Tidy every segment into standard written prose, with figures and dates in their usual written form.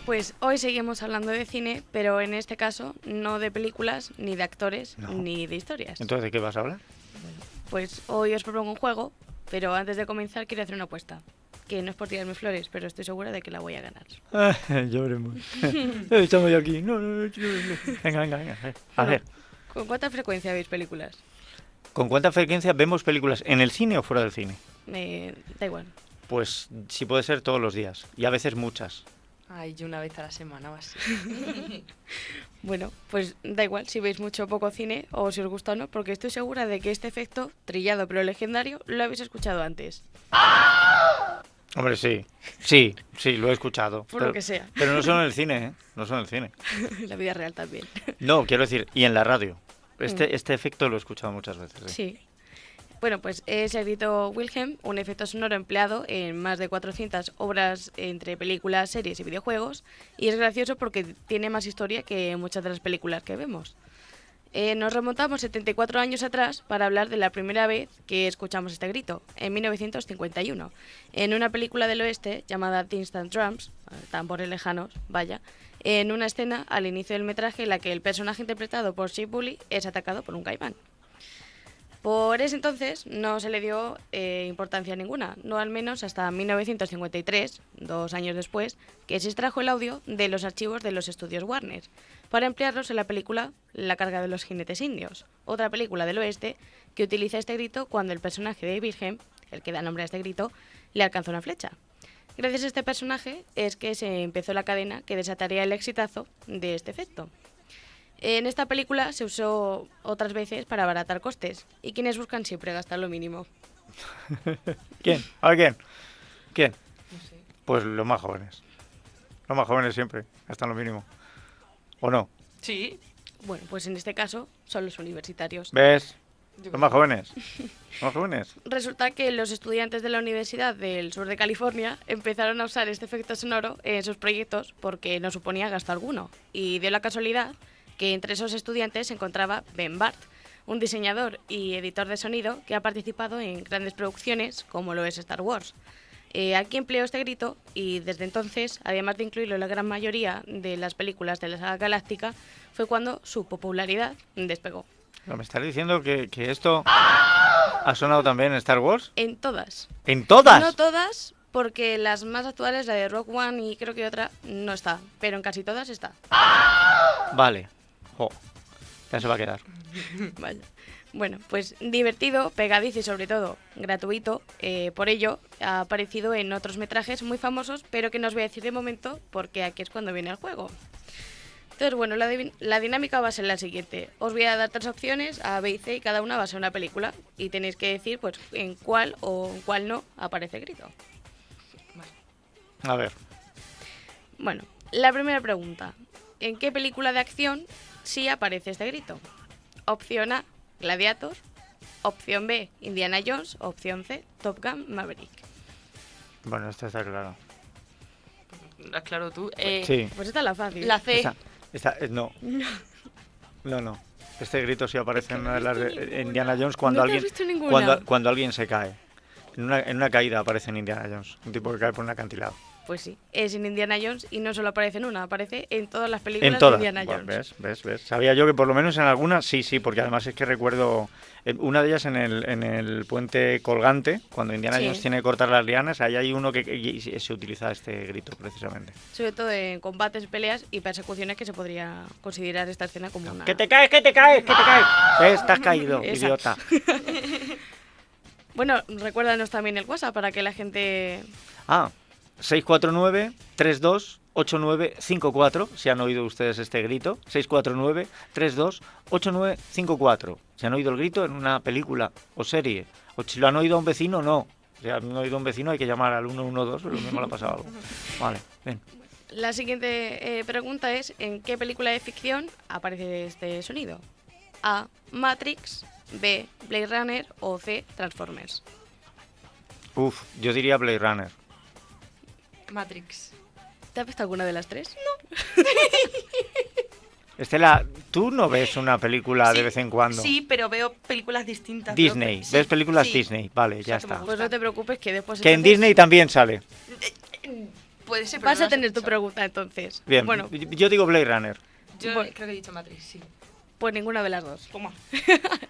Pues hoy seguimos hablando de cine, pero en este caso no de películas, ni de actores, ni de historias. Entonces, ¿de qué vas a hablar? Pues hoy os propongo un juego, pero antes de comenzar quiero hacer una apuesta. Que no es por tirarme flores, pero estoy segura de que la voy a ganar. Ya veremos. Estamos ya aquí. No. Venga. A ver. ¿Con cuánta frecuencia veis películas? ¿Con cuánta frecuencia vemos películas? ¿En el cine o fuera del cine? Da igual. Pues sí puede ser todos los días. Y a veces muchas. Ay, yo una vez a la semana o así. Bueno, pues da igual si veis mucho o poco cine o si os gusta o no, porque estoy segura de que este efecto, trillado pero legendario, lo habéis escuchado antes. Hombre, sí. Sí, lo he escuchado. Por lo que sea. Pero no solo en el cine, ¿eh? No solo en el cine. La vida real también. No, quiero decir, y en la radio. Este efecto lo he escuchado muchas veces. Sí. Bueno, pues es el grito Wilhelm, un efecto sonoro empleado en más de 400 obras entre películas, series y videojuegos, y es gracioso porque tiene más historia que muchas de las películas que vemos. Nos remontamos 74 años atrás para hablar de la primera vez que escuchamos este grito, en 1951, en una película del oeste llamada Distant Drums, tambores lejanos, vaya, en una escena al inicio del metraje en la que el personaje interpretado por Chief Bully es atacado por un caimán. Por ese entonces no se le dio importancia ninguna, no al menos hasta 1953, 2 años después, que se extrajo el audio de los archivos de los estudios Warner para emplearlos en la película La carga de los jinetes indios, otra película del oeste que utiliza este grito cuando el personaje de Wilhelm, el que da nombre a este grito, le alcanza una flecha. Gracias a este personaje es que se empezó la cadena que desataría el exitazo de este efecto. En esta película se usó otras veces para abaratar costes. ¿Y quienes buscan siempre gastar lo mínimo? ¿Quién? A ver, ¿quién? No sé. Pues los más jóvenes. Los más jóvenes siempre gastan lo mínimo. ¿O no? Sí. Bueno, pues en este caso son los universitarios. ¿Ves? Yo Los más jóvenes. Los más jóvenes. Resulta que los estudiantes de la Universidad del Sur de California empezaron a usar este efecto sonoro en sus proyectos porque no suponía gasto alguno. Y dio la casualidad que entre esos estudiantes se encontraba Ben Bart, un diseñador y editor de sonido que ha participado en grandes producciones como lo es Star Wars. Aquí empleó este grito y desde entonces, además de incluirlo en la gran mayoría de las películas de la saga galáctica, fue cuando su popularidad despegó. Pero me estás diciendo que esto ha sonado también en Star Wars. En todas. ¿En todas? No todas, porque las más actuales, la de Rogue One y creo que otra, no está, pero en casi todas está. Vale. Jo, ya se va a quedar. Vaya. Bueno, pues divertido, pegadizo y sobre todo gratuito. Por ello ha aparecido en otros metrajes muy famosos, pero que no os voy a decir de momento porque aquí es cuando viene el juego. Entonces, bueno, la dinámica va a ser la siguiente. Os voy a dar 3 opciones, A, B y C, y cada una va a ser una película. Y tenéis que decir pues en cuál o en cuál no aparece el grito. A ver. Bueno, la primera pregunta. ¿En qué película de acción sí aparece este grito? Opción A, Gladiator. Opción B, Indiana Jones. Opción C, Top Gun Maverick. Bueno, esto está claro. Claro, tú. Sí. Pues esta es la fácil. La C. No. No. Este grito sí aparece en una de las de Indiana Jones cuando ¿No te has alguien visto ninguna? cuando alguien se cae. En una caída aparece en Indiana Jones. Un tipo que cae por un acantilado. Pues sí, es en Indiana Jones y no solo aparece en una, aparece en todas las películas En todas. de Indiana Bueno, Jones. ¿ves? Sabía yo que por lo menos en algunas sí, porque además es que recuerdo una de ellas en el puente colgante, cuando Indiana Sí. Jones tiene que cortar las lianas, ahí hay uno que se utiliza este grito precisamente. Sobre todo en combates, peleas y persecuciones que se podría considerar esta escena como una... ¡Que te caes! ¿Ves? Te has caído, Esa. idiota. Bueno, recuérdanos también el WhatsApp para que la gente... 649-328954, si han oído ustedes este grito, 649-328954. Si han oído el grito en una película o serie, o si lo han oído a un vecino, no. Si han oído a un vecino hay que llamar al 112, pero lo mismo le ha pasado algo. Vale, ven. La siguiente pregunta es, ¿en qué película de ficción aparece este sonido? A, Matrix, B, Blade Runner o C, Transformers. Yo diría Blade Runner. Matrix. ¿Te has visto alguna de las tres? Estela, ¿tú no ves una película de vez en cuando? Sí, pero veo películas distintas. Disney, Sí, ¿ves películas sí. Disney? Vale, ya O sea, que me está. gusta. Pues no te preocupes que después... Que en entonces- Disney también sale. Puede ser, pero Vas no a las he tener tu escuchado. pregunta entonces. Bien, Bueno, yo digo Blade Runner. Yo Bueno. creo que he dicho Matrix, sí. pues ninguna de las dos. Toma.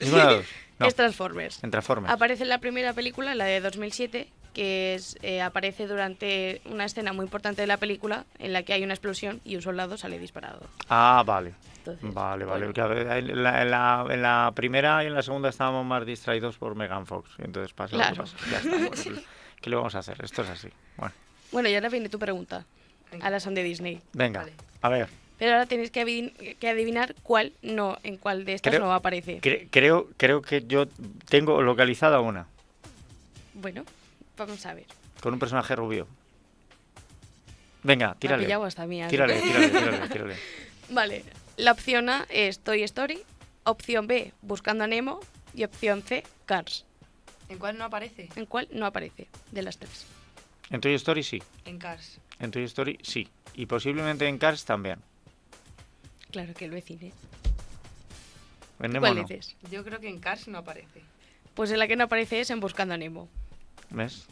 Ninguna de las dos. No, Es Transformers. en Transformers. Aparece en la primera película, la de 2007, que aparece durante una escena muy importante de la película en la que hay una explosión y un soldado sale disparado. Ah, vale. Entonces, Vale, vale. bueno. Claro, en la primera y en la segunda estábamos más distraídos por Megan Fox. Y entonces pasa lo que Claro. pasa. Ya está. Bueno, ¿qué le vamos a hacer? Esto es así. Bueno, Bueno, y ahora viene tu pregunta. Venga. A las son de Disney. venga. Vale. A ver. Pero ahora tenéis que adivinar cuál no, en cuál de estas Creo- no aparece. Creo que yo tengo localizada una. Bueno, vamos a ver. Con un personaje rubio. Venga, Me ha tírale. pillado hasta mí. así Tírale, que- tírale. Vale, la opción A es Toy Story, opción B, Buscando a Nemo y opción C, Cars. ¿En cuál no aparece? ¿En cuál no aparece de las tres? En Toy Story sí. En Cars. En Toy Story sí. Y posiblemente en Cars también. Claro que el vecino. En Nemo ¿Cuál no. dices? Yo creo que en Cars no aparece. Pues en la que no aparece es en Buscando a Nemo. ¿Ves?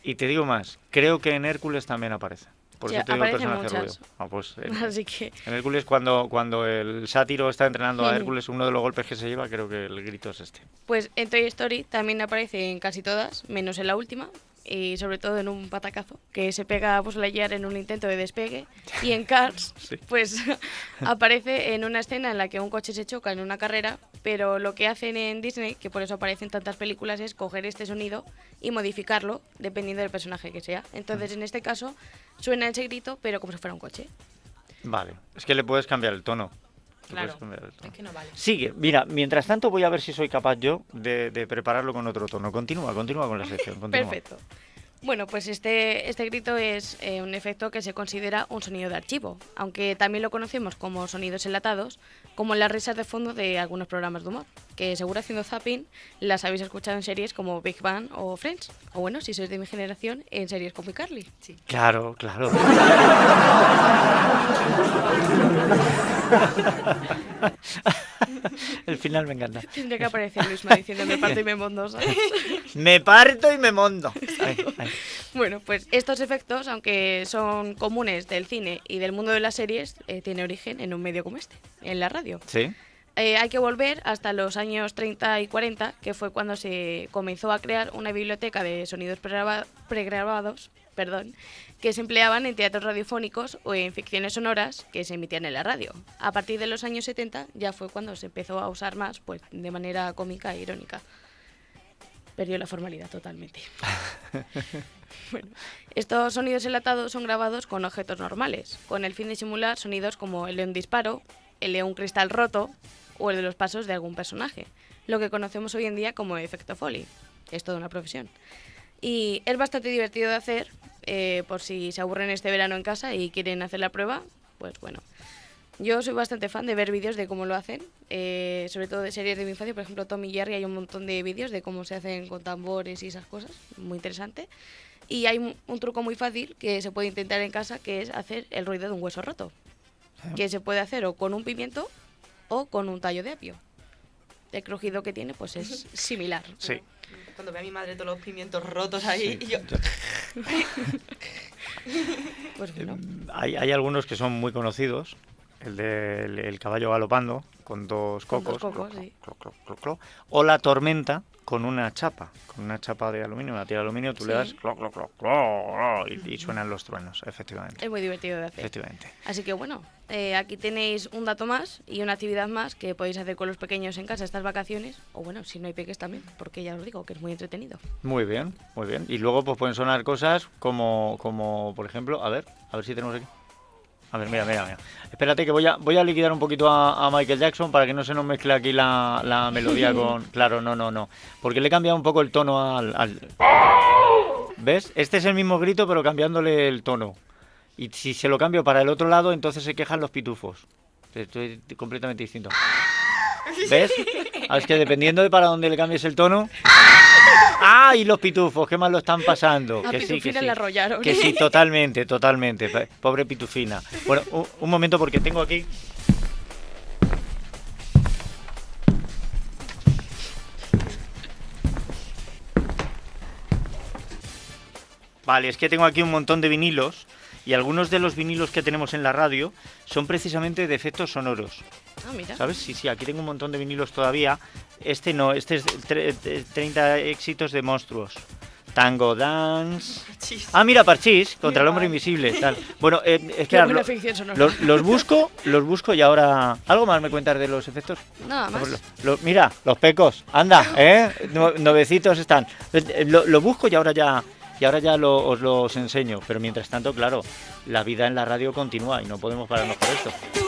Y te digo más. Creo que en Hércules también aparece. Por Sí, eso te digo el aparecen personaje muchas. rubio. Ah, pues Así que, en Hércules cuando el sátiro está entrenando a Ujú. Hércules, uno de los golpes que se lleva, creo que el grito es este. pues en Toy Story también aparece en casi todas, menos en la última, y sobre todo en un patacazo, que se pega a Buzz Lightyear en un intento de despegue. Y en Cars, Sí. pues aparece en una escena en la que un coche se choca en una carrera, pero lo que hacen en Disney, que por eso aparecen tantas películas, es coger este sonido y modificarlo dependiendo del personaje que sea. Entonces, en este caso, suena ese grito, pero como si fuera un coche. Vale. Es que le puedes cambiar el tono. Le Claro. puedes cambiar el tono. Es que no vale. Sigue, mira, mientras tanto voy a ver si soy capaz yo de prepararlo con otro tono. Continúa con la sección. Continúa. Perfecto. Bueno, pues este grito es un efecto que se considera un sonido de archivo, aunque también lo conocemos como sonidos enlatados, como las risas de fondo de algunos programas de humor, que seguro haciendo zapping las habéis escuchado en series como Big Bang o Friends, o bueno, si sois de mi generación, en series como iCarly. Sí. Claro. El final me encanta. Tendría que aparecer Luisma diciéndome parto y me mondo, ¿sabes? Me parto y me mondo. Ay. Bueno, pues estos efectos, aunque son comunes del cine y del mundo de las series, tienen origen en un medio como este, en la radio. ¿Sí? Hay que volver hasta los años 30 y 40, que fue cuando se comenzó a crear una biblioteca de sonidos pregrabados, que se empleaban en teatros radiofónicos o en ficciones sonoras que se emitían en la radio. A partir de los años 70 ya fue cuando se empezó a usar más, pues de manera cómica e irónica. Perdió la formalidad totalmente. Bueno, estos sonidos enlatados son grabados con objetos normales, con el fin de simular sonidos como el de un disparo, el de un cristal roto o el de los pasos de algún personaje, lo que conocemos hoy en día como efecto Foley. Es toda una profesión. Y es bastante divertido de hacer, por si se aburren este verano en casa y quieren hacer la prueba, pues bueno. Yo soy bastante fan de ver vídeos de cómo lo hacen, sobre todo de series de mi infancia, por ejemplo Tom y Jerry, hay un montón de vídeos de cómo se hacen con tambores y esas cosas, muy interesante. Y hay un truco muy fácil que se puede intentar en casa, que es hacer el ruido de un hueso roto, que se puede hacer o con un pimiento o con un tallo de apio. El crujido que tiene pues es similar. Sí. Cuando ve a mi madre todos los pimientos rotos ahí y yo... Pues bueno, Hay algunos que son muy conocidos. El del caballo galopando con dos Con cocos. dos cocos, cloc, sí. cloc, cloc, cloc, cloc. O la tormenta con una chapa de aluminio, una tira de aluminio, tú le das Sí. cloc, cloc, cloc, cloc, y suenan los truenos, efectivamente. es muy divertido de hacer. Efectivamente. Así que bueno, aquí tenéis un dato más y una actividad más que podéis hacer con los pequeños en casa estas vacaciones. O bueno, si no hay peques también, porque ya os digo que es muy entretenido. Muy bien, muy bien. Y luego pues pueden sonar cosas como por ejemplo, a ver si tenemos aquí. A ver, mira. Espérate que voy a liquidar un poquito a Michael Jackson para que no se nos mezcle aquí la melodía con... Claro, no. Porque le he cambiado un poco el tono al... ¿Ves? Este es el mismo grito pero cambiándole el tono. Y si se lo cambio para el otro lado, entonces se quejan los pitufos. Estoy completamente distinto. ¿Ves? Es que dependiendo de para dónde le cambies el tono... ¡Ah! Y los pitufos, qué mal lo están pasando. A Que sí, que Pitufina sí. la arrollaron. Que sí, totalmente. Pobre pitufina. Bueno, un momento porque tengo aquí... Vale, es que tengo aquí un montón de vinilos Y algunos de los vinilos que tenemos en la radio son precisamente de efectos sonoros. Ah, mira. ¿Sabes? Sí, aquí tengo un montón de vinilos todavía. Este no, este es 30 éxitos de monstruos. Tango Dance. Chis. Ah, mira, Parchís, contra el Mira, hombre vale. invisible. Tal. Bueno, Qué espera, buena ficción sonora. los busco y ahora... ¿Algo más me cuentas de los efectos? Nada más. Mira, los pecos, anda, nuevecitos están. Lo busco y ahora ya os los enseño. Pero mientras tanto, claro, la vida en la radio continúa y no podemos pararnos por esto.